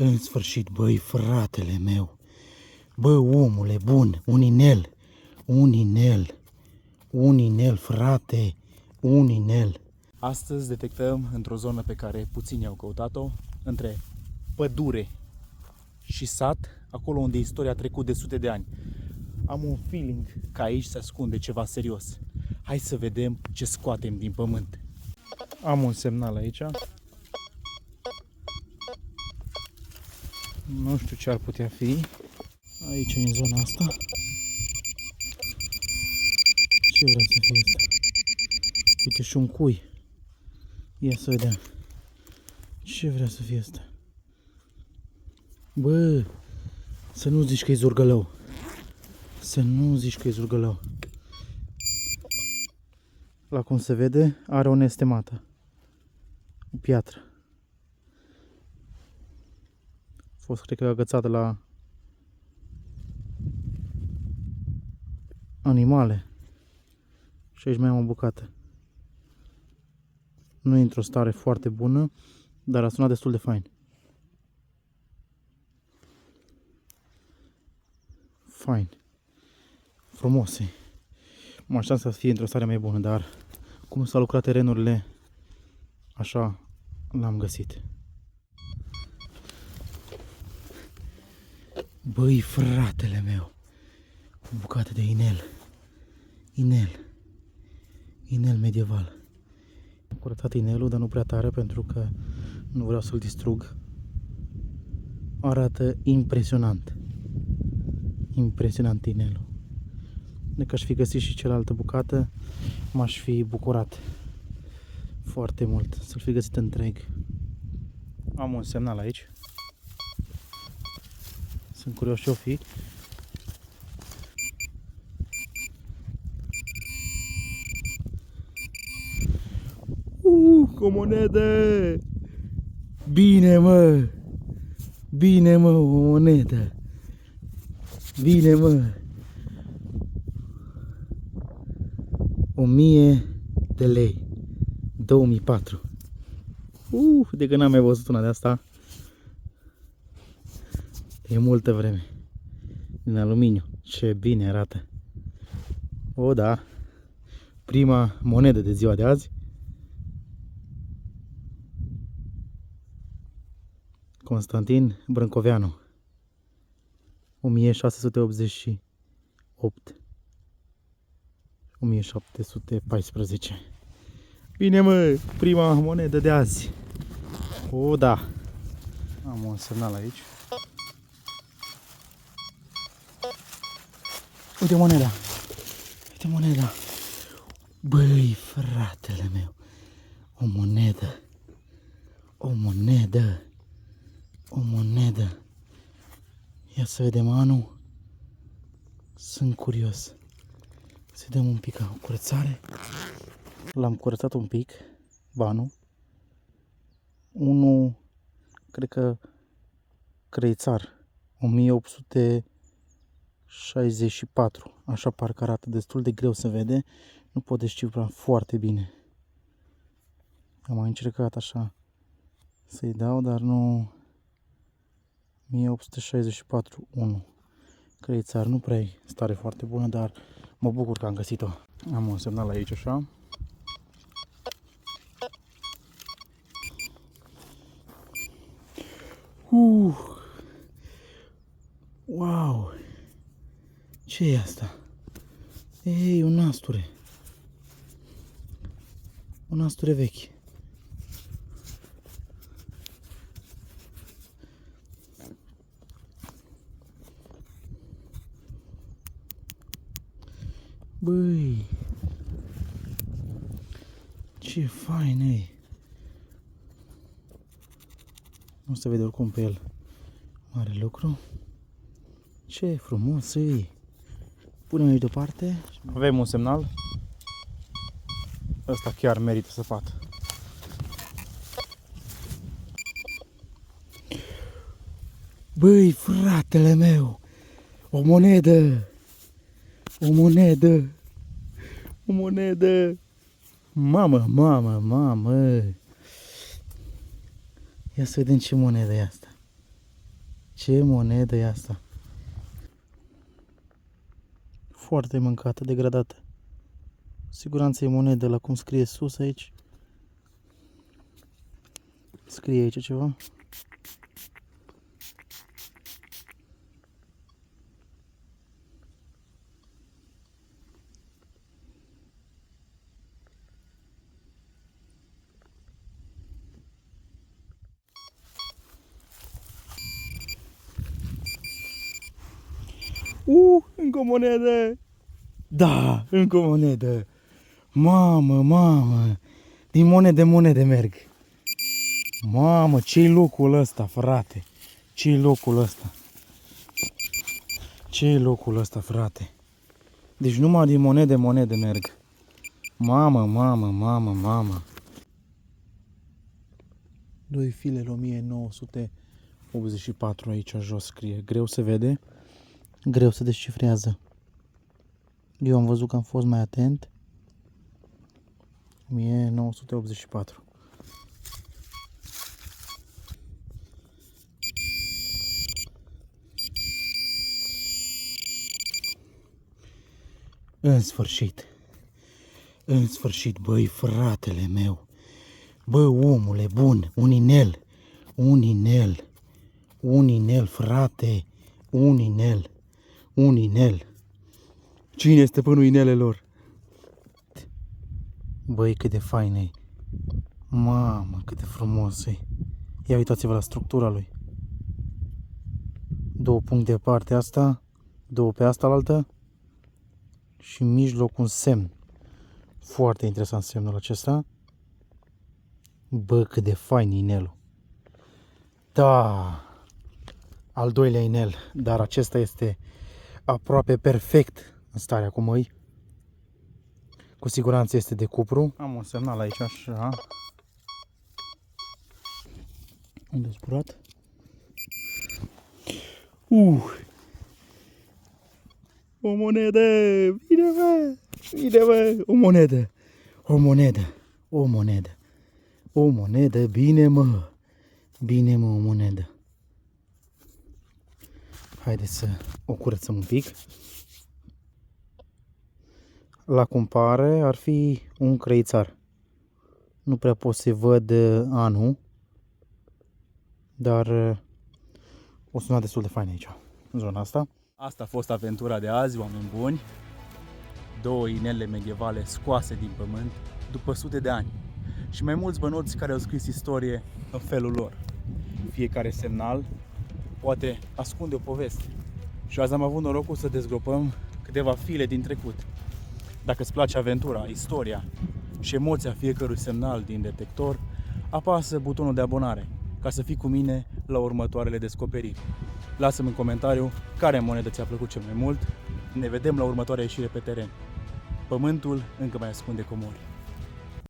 În sfârșit, băi, fratele meu. Bă, omule bun, un inel. Un inel. Un inel, frate. Un inel. Astăzi detectăm într-o zonă pe care puțini au căutat-o, între pădure și sat, acolo unde istoria a trecut de sute de ani. Am un feeling că aici se ascunde ceva serios. Hai să vedem ce scoatem din pământ. Am un semnal aici. Nu știu ce ar putea fi. Aici, în zona asta. Ce vrea să fie asta? Uite, și un cui. Ia să vedem. Ce vrea să fie asta? Bă, să nu zici că e zurgălău. Să nu zici că e zurgălău. La cum se vede, are o nestemată. O piatră. A fost, cred că, agățată la animale. Și aici mai am o bucată. Nu e într-o stare foarte bună, dar a sunat destul de fain. Fain. Frumos e. Mă așteptam să fie într-o stare mai bună, dar cum s-au lucrat terenurile, așa l-am găsit. Băi, fratele meu, o bucată de inel. Inel. Inel medieval. Am curățat inelul, dar nu prea tare pentru că nu vreau să-l distrug. Arată impresionant. Impresionant inelul. Dacă aș fi găsit și cealaltă bucată, m-aș fi bucurat foarte mult să-l fi găsit întreg. Am un semnal aici. Sunt curios ce-o fi. O monedă! Bine, mă! Bine, mă, o monedă! Bine, mă! 1000 de lei. 2004. De când n-am mai văzut una de asta. E multă vreme. Din aluminiu. Ce bine arată. O, da. Prima monedă de ziua de azi. Constantin Brâncoveanu. 1688. 1714. Bine, mă, prima monedă de azi. O, da. Am un semnal aici. Uite moneda. Uite moneda. Băi, fratele meu. O monedă. O monedă. O monedă. Ia să vedem anul. Sunt curios. Să dăm un pic o curățare. L-am curățat un pic. Banul. Unul, cred că Crăițar. 1864. Așa parcă arată, destul de greu să vede. Nu pot descifra foarte bine. Am mai încercat așa să-i dau, dar nu. 1864 1. Crăițar, nu prea e stare foarte bună, dar mă bucur că am găsit-o. Am un semnal aici așa. Wow! Ce e asta? Ei, un nasture. Un nasture vechi. Băi, ce fain e. Nu se vede oricum pe el mare lucru. Ce frumos e. Punem aici deoparte. Avem un semnal. Ăsta chiar merită săpat. Băi, fratele meu, o monedă. O monedă. O monedă. Mamă, mamă. Ia să vedem ce monedă e asta. Ce monedă e asta? Foarte mâncată, degradată. Siguranță e monedă, la cum scrie sus aici. Scrie aici ceva. Încă o monedă! Da, încă o monedă! Mamă! Din monede merg. Mamă, ce-i locul ăsta, frate? Ce-i locul ăsta? Ce-i locul ăsta, frate? Deci numai din monede merg. Mamă. 2 filele 1984 aici jos scrie. Greu se vede. Greu se descifrează. Eu am văzut că am fost mai atent. 1984. În sfârșit, băi, fratele meu. Bă, omule bun, un inel, frate, un inel. Cine este stăpânul inelelor? Băi, cât de fain e. Mamă, cât de frumos e. Ia uitați-vă la structura lui. 2 puncte de partea asta, 2 pe asta altă și în mijloc un semn. Foarte interesant semnul acesta. Bă, cât de fain inelul. Da, al doilea inel, dar acesta este aproape perfect în starea cum îi. Cu siguranță este de cupru. Am un semnal aici, așa. Unde a zburat? O monedă! Bine, bă! O monedă, bine, mă, o monedă. Haideți să o curățăm un pic. La cumpare ar fi un crăițar. Nu prea pot să văd anul, dar o suna destul de fain aici, în zona asta. Asta a fost aventura de azi, oameni buni. 2 inele medievale scoase din pământ după sute de ani. Și mai mulți bănuți care au scris istorie în felul lor. Fiecare semnal poate ascunde o poveste. Și azi am avut norocul să dezgropăm câteva file din trecut. Dacă îți place aventura, istoria și emoția fiecărui semnal din detector, apasă butonul de abonare ca să fii cu mine la următoarele descoperiri. Lasă-mi în comentariu care monedă ți-a plăcut cel mai mult. Ne vedem la următoarea ieșire pe teren. Pământul încă mai ascunde comori.